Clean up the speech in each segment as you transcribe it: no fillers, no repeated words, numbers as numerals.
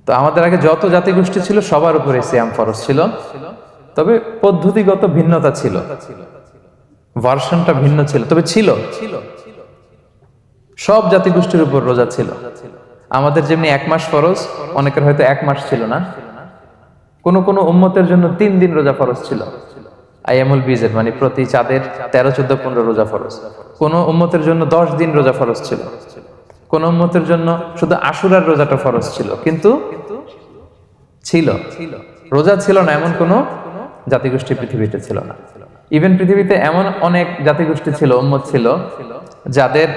তো আমাদের আগে যত জাতিগোষ্ঠী ছিল সবার উপরে সিয়াম ফরজ ছিল, তবে পদ্ধতিগত ভিন্নতা ছিল, ভার্সনটা ভিন্ন ছিল, তবে ছিল। সব জাতিগোষ্ঠীর উপর রোজা ছিল। আমাদের যেমনি 1 মাস ফরজ, অনেকের হয়তো 1 মাস ছিল না। কোন কোন উম্মতের জন্য 3 দিন রোজা ফরজ ছিল, আইয়ামুল বীজের, মানে প্রতি চাঁদের 13, 14, 15 রোজা ফরজ। কোন উম্মতের জন্য 10 দিন রোজা ফরজ ছিল, কোন উম্মতের জন্য শুধু আশুরার রোজাটা ফরজ ছিল, কিন্তু ছিল। রোজা ছিল না এমন কোন জাতিগোষ্ঠী পৃথিবীতে ছিল না। ইভেন পৃথিবীতে এমন অনেক জাতিগোষ্ঠী ছিল, উম্মত ছিল, যাদের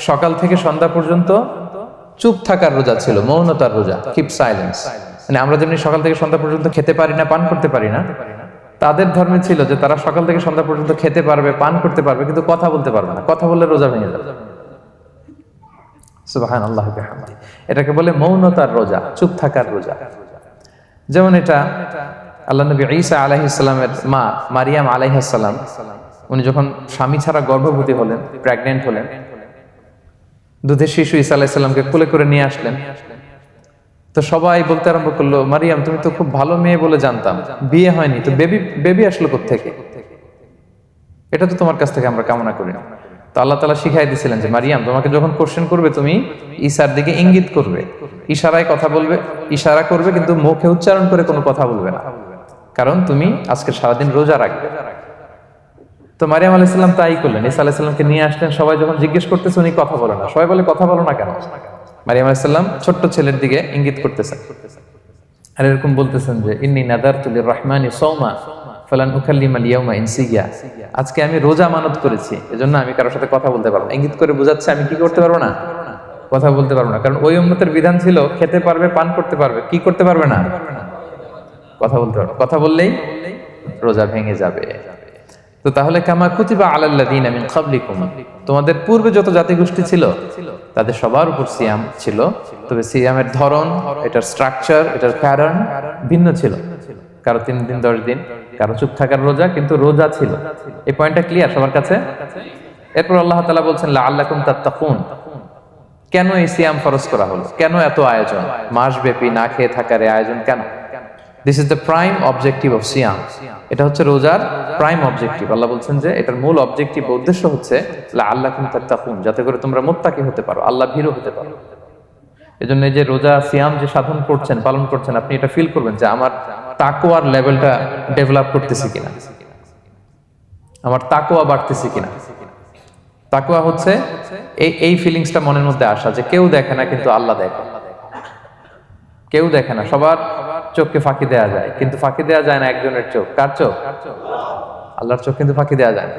সকাল থেকে সন্ধ্যা পর্যন্ত চুপ থাকার রোজা ছিল, মৌনতার রোজা, কিপ সাইলেন্স। মানে আমরা যেমনি সকাল থেকে সন্ধ্যা পর্যন্ত খেতে পারি না, পান করতে পারি না, তাদের ধর্মে ছিল যে তারা সকাল থেকে সন্ধ্যা পর্যন্ত খেতে পারবে, পান করতে পারবে, কিন্তু কথা বলতে পারবে না। কথা বললে রোজা ভেঙে যাবে। সুবহানাল্লাহ ওয়া বিহামদিহি। এটাকে বলে মৌনতার রোজা, চুপ থাকার রোজা। যেমন এটা আল্লাহ নবী ঈসা আলাইহিস সালামের মা মারিয়াম আলাইহিস সালাম, উনি যখন স্বামী ছাড়া গর্ভবতী হলেন, প্রেগন্যান্ট হলেন, দুধের শিশু ঈসা আলাইহিস সালামকে কোলে করে নিয়ে আসলেন। তো সবাই বলতে আরম্ভ করলো, মারিয়াম তুমি তো খুব ভালো মেয়ে বলে জানতাম, বিয়ে হয়নি, তো বেবি আসলো কোত্থেকে? এটা তো তোমার কাছ থেকে আমরা কামনা করি না। তো আল্লাহ তাআলা শিখাই দিয়েছিলেন যে মারিয়াম, তোমাকে যখন কোশ্চেন করবে তুমি ঈসার দিকে ইঙ্গিত করবে, ইশারায় কথা বলবে, ইশারা করবে, কিন্তু মুখে উচ্চারণ করে কোনো কথা বলবে না, কারণ তুমি আজকে সারাদিন রোজা রাখবে। তো মারিয়াম আলাইহিস সালাম তাই করলেন, ঈসা আলাইহিস সালামকে নিয়ে আসলেন। সবাই যখন জিজ্ঞেস করতেছে উনি কথা বলে না, সবাই বলে কথা বলো না কেন? মারিয়াম আলাইহিস সালাম ছোট্ট ছেলের দিকে ইঙ্গিত করতেছেন আর এরকম বলতেছেন যে ইন্নী নাযারতু লির-রাহমানি সাওমা ফালান উকাল্লিমাল ইয়াওমা ইনসিয়া, আজকে আমি রোজা মানত করেছি, এজন্য আমি কারোর সাথে কথা বলতে পারবো না। ইঙ্গিত করে বোঝাচ্ছে আমি কি করতে পারবো না? কথা বলতে পারবো না। কারণ ওই উম্মতের বিধান ছিল খেতে পারবে, পান করতে পারবে, কি করতে পারবে না? কথা বলতে পারবে। কথা বললেই রোজা ভেঙে যাবে। তো তাহলে কামা কুতিবা আলাল্লাযিনা মিন ক্বাবলিকুম, তোমাদের পূর্বে যত জাতিগোষ্ঠী ছিল তাদের সবার উপর সিয়াম ছিল, তবে সিয়ামের ধরন, এটার স্ট্রাকচার, এটার প্যাটার্ন ভিন্ন ছিল। কারো 3 দিন 10 দিন, কারো চুপ থাকার রোজা, কিন্তু রোজা ছিল। এই পয়েন্টটা ক্লিয়ার সবার কাছে? এরপর আল্লাহ তাআলা বলছেন লাআল্লাকুম তাত্তাকুন, কেন এই সিয়াম ফরজ করা হলো? কেন এত আয়োজন? মাসব্যাপী না খেয়ে থাকার এই আয়োজন কেন? This is the prime objective of সিয়াম। এটা হচ্ছে রোজার প্রাইম অবজেক্টিভ। আল্লাহ বলছেন যে এটার মূল অবজেক্টিভ, উদ্দেশ্য হচ্ছে লাআল্লাকুম তাত্তাকুন, যাতে করে তোমরা মুত্তাকি হতে পারো, আল্লাহ ভীরু হতে পারো। এজন্য এই যে রোজা সিয়াম যে সাধন করছেন, পালন করছেন, আপনি এটা ফিল করবেন যে আমার তাকওয়ার লেভেলটা ডেভেলপ করতেছি কিনা, আমার তাকওয়া বাড়তেছে কিনা। তাকওয়া হচ্ছে এই ফিলিংসটা মনের মধ্যে আসা যে কেউ দেখে না কিন্তু আল্লাহ দেখে। কেউ দেখে না, সবার চোখকে ফাঁকি দেয়া যায়, কিন্তু ফাঁকি দেয়া যায় না একজনের চোখ। কার চোখ? আল্লাহর চোখ কিন্তু ফাঁকি দেয়া যায় না।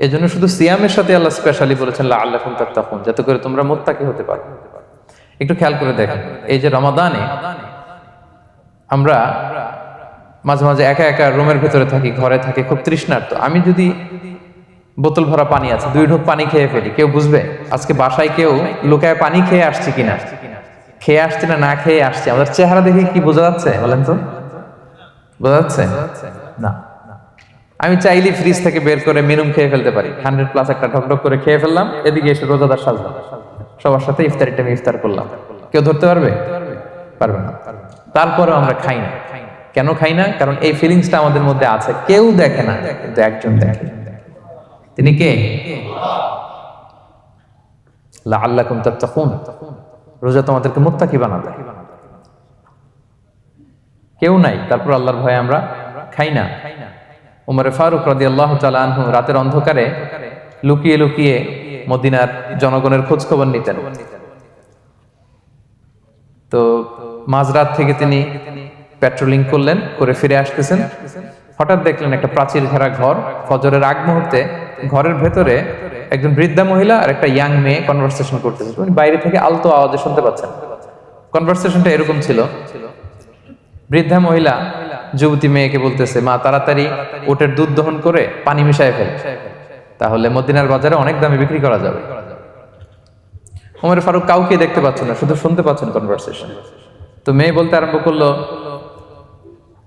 এই জন্য শুধু সিয়ামের সাথে আল্লাহ স্পেশালি বলেছেন লাআল্লাকুম তাত্তাকুন, যাতে করে তোমরা মুত্তাকি হতে পারো। একটু খেয়াল করে দেখেন, এই যে রমাদানে আমরা মাঝে মাঝে একা একা রুমের ভেতরে থাকি, ঘরে থাকি, খুব তৃষ্ণার্ত। আমি যদি বোতল ভরা পানি আছে, 2 ঢোক পানি খেয়ে ফেলি, কেউ বুঝবে? আজকে বাসায় কেউ লুকায় পানি খেয়ে আসছে কিনা, খেয়ে আসছে না খেয়ে আসছে, আমাদের চেহারা দেখে কি বোঝা যাচ্ছে বলেন তো? বোঝা যাচ্ছে না। আমি চাইলে ফ্রিজ থেকে বের করে মিনুম খেয়ে ফেলতে পারি, 100+ একটা ঢকঢক করে খেয়ে ফেললাম, এদিকে এসে রোজাদার সাজলাম, সবার সাথে ইফতারিটা আমি ইফতার করলাম। কেউ ধরতে পারবে? পারবে না। তারপরেও আমরা খাই না। কেন খাই না? কারণ এই ফিলিংসটা আমাদের মধ্যে আছে। কেউ দেখে না, কিন্তু একজন দেখে। তিনি কে? লাআল্লাকুম তাত্তাকুন, রোজা তোমাদেরকে মুত্তাকি বানাবে। কেউ নাই, তারপর আল্লাহর ভয়ে আমরা খাই না। উমরে ফারুক রাদিয়াল্লাহু তাআলা আনহু রাতের অন্ধকারে লুকিয়ে লুকিয়ে মদিনার জনগণের খোঁজ খবর নিতেন। তো মাঝরাত থেকে তিনি পেট্রোলিং করলেন, করে ফিরে আসতেছেন, হঠাৎ দেখলেন একটা প্রাচীর ঘেরা ঘর। ফজরের আগ মুহূর্তে ঘরের ভেতরে একজন বৃদ্ধা মহিলা আর একটা ইয়াং মেয়ে কনভারসেশন করতেছে। উনি বাইরে থেকে আলতো আওয়াজে শুনতে পাচ্ছেন। কনভারসেশনটা এরকম ছিল, বৃদ্ধা মহিলা যুবতী মেয়েকে বলতেছে, মা তাড়াতাড়ি উটের দুধ দহন করে পানি মিশায় ফেল, তাহলে মদিনার বাজারে অনেক দামে বিক্রি করা যাবে। ওমর ফারুক কাউকে দেখতে পাচ্ছেন না, শুধু শুনতে পাচ্ছেন কনভারসেশন। তো মেয়ে বলতে আরম্ভ করলো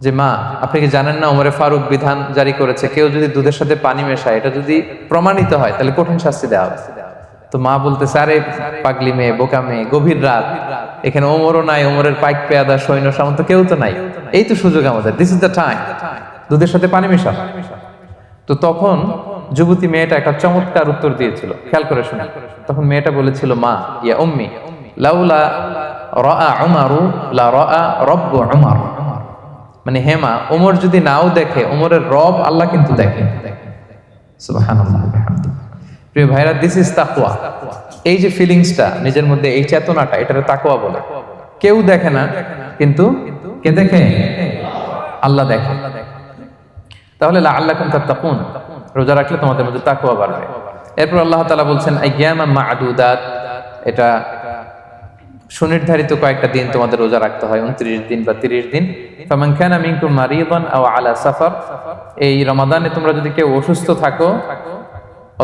যে মা, আপনি কি জানেন না ওমরে ফারুক বিধান জারি করেছে, কেউ যদি দুধের সাথে পানি মেশায়, এটা যদি প্রমাণিত হয় তাহলে কঠিন শাস্তি দেওয়া হবে। তো মা বলতেছে, আরে পাগলি মেয়ে, বোকা মেয়ে, গভীর রাত, এখানে ওমরও নাই, ওমরের পাইক পেয়াদা সৈন্য সামন্ত কেউ তো নাই, এই তো সুযোগ আমাদের, দিস ইজ দ্য টাইম, দুধের সাথে পানি মেশা। তো তখন যুবতী মেয়েটা একটা চমৎকার উত্তর দিয়েছিল, খেয়াল করে শুনে। তখন মেয়েটা বলেছিল, মা ইয়া উম্মি লাউলা রাআ উমারু লা রাআ রব্বু উমার, মানে হে মা, ওমর যদি নাও দেখে, ওমরের রব আল্লাহ কিন্তু দেখে। সুবহানাল্লাহ বিহামদি। প্রিয় ভাইরা, দিস ইজ তাকওয়া। এই যে ফিলিংসটা নিজের মধ্যে, এই চেতনাটা, এটারে তাকওয়া বলে। কেউ দেখে না, কিন্তু কে দেখে? আল্লাহ দেখে। তাহলে লাআল্লাকুম তাত্তাকুন, রোজা রাখলে তোমাদের মধ্যে তাকওয়া বাড়বে। এরপর আল্লাহ তাআলা বলছেন আইয়ামান মা'দুদাত, এটা সুনির্ধারিত কয়েকটা দিন তোমাদের রোজা রাখতে হয়, 29 দিন বা 30 দিন। ফামান কানা মিনকুম মারিদান আও আলা সাফার, এই রমাদানে তোমরা যদি কেউ অসুস্থ থাকো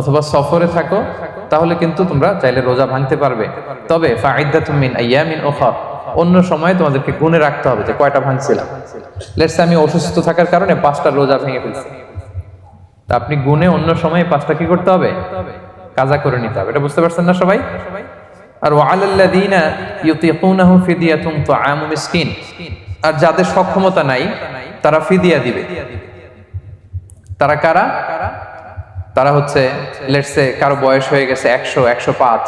অথবা সফরে থাকো, তাহলে কিন্তু তোমরা চাইলে রোজা ভাঙতে পারবে। তবে ফাইদ্দাতুম মিন আইয়ামিন উখর, অন্য সময় তোমাদেরকে গুণে রাখতে হবে যে কয়টা ভাঙছিলাম। লেটস সে আমি অসুস্থ থাকার কারণে 5টা রোজা ভেঙে ফেলছি, তা আপনি গুণে অন্য সময় 5টা কি করতে হবে? কাজা করে নিতে হবে। এটা বুঝতে পারছেন না সবাই? আর ওয়ালাল্লাযীনা ইউতিকুনাহু ফিদিয়াতুন তুআমু মিসকিন, আর যাদের সক্ষমতা নাই তারা ফিদিয়া দিবে। তারা কারা? তারা হচ্ছে লেটস সে কারো বয়স হয়ে গেছে 100, 105,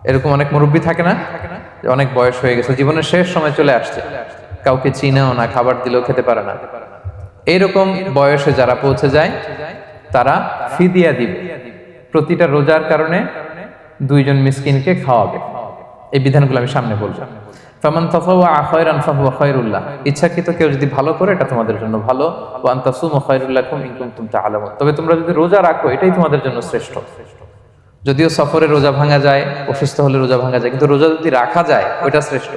এরকম অনেক মুরব্বী থাকে না, অনেক বয়স হয়ে গেছে, জীবনের শেষ সময় চলে আসছে, কাউকে চিনেও না, খাবার দিলেও খেতে পারে না, এইরকম বয়সে যারা পৌঁছে যায় তারা ফিদিয়া দিবে। প্রতিটা রোজার কারণে 2 জন মিসকিনকে খাওয়াবে। এই বিধানগুলো আমি সামনে বলবো। ফামান তাতাওয়া খায়রান ফাহুয়া খায়রুল লাহ, ইচ্ছাকৃত কেউ যদি ভালো করে এটা তোমাদের জন্য ভালো। ওয়া আন তাসুমু খায়রুল লাকুম ইন কুনতুম তা'লামুন, তবে তোমরা যদি রোজা রাখো এটাই তোমাদের জন্য শ্রেষ্ঠ। যদিও সফরে রোজা ভাঙা যায়, অসুস্থ হলে রোজা ভাঙা যায়, কিন্তু রোজা যদি রাখা যায় ওইটা শ্রেষ্ঠ।